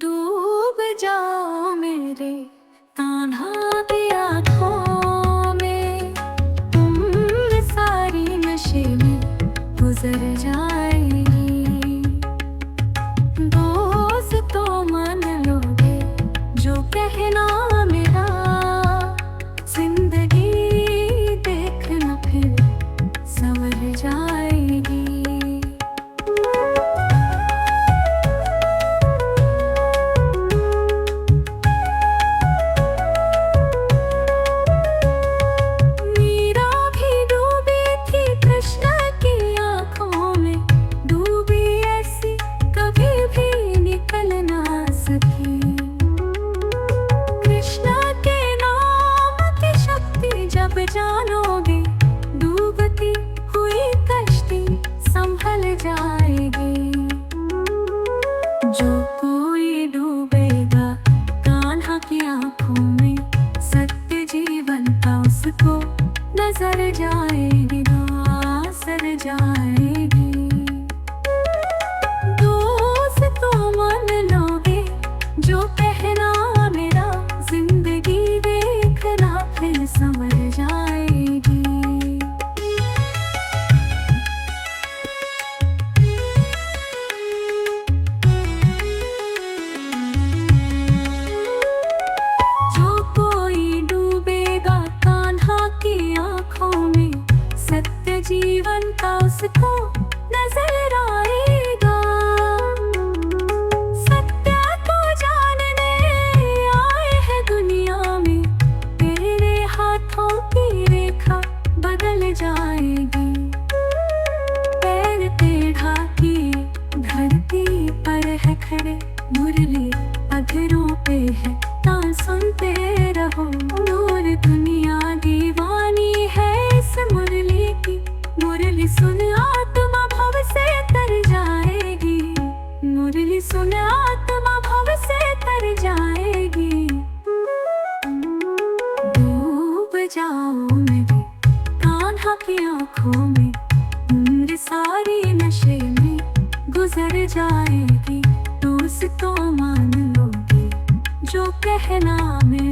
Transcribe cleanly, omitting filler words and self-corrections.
डूब जाओ मेरे कान्हा की आँखों में, उम्र सारी नशे में गुजर जाएगी। दोस्तों मान लोगे जो कहना मेरा, जिंदगी देखना फिर संवर जाएगी। जब जानोगे डूबती हुई कश्ती संभल जाएगी। जो कोई डूबेगा कान्हा की आँखों में, सत्य जीवन का उसको नजर जाएगी, नजर जाएगी। दोस्तों मान लोगे जो कहना मेरा, जिंदगी देखना फिर संवर जाएगी। जो कोई डूबेगा कान्हा की आँखों में, सत्य जीवन का उसको नजर आएगा। सत्य को जानने आए हैं दुनिया में, तेरे हाथों की रेखा बदल जाएगी। पैर टेढ़ा किए धरती पर है खड़े, मुरली अधरों पे है तान सुनते रहो। दूर दुनिया दीवानी है इस मुरली की, मुरली सुन आत्मा भव से तर जाएगी। मुरली सुन आत्मा भव से तर जाएगी। डूब जाओ मेरे कान्हा की आँखों में, उम्र सारी नशे में गुजर जाएगी। दोस्तों मान लोगे जो कहना मेरा,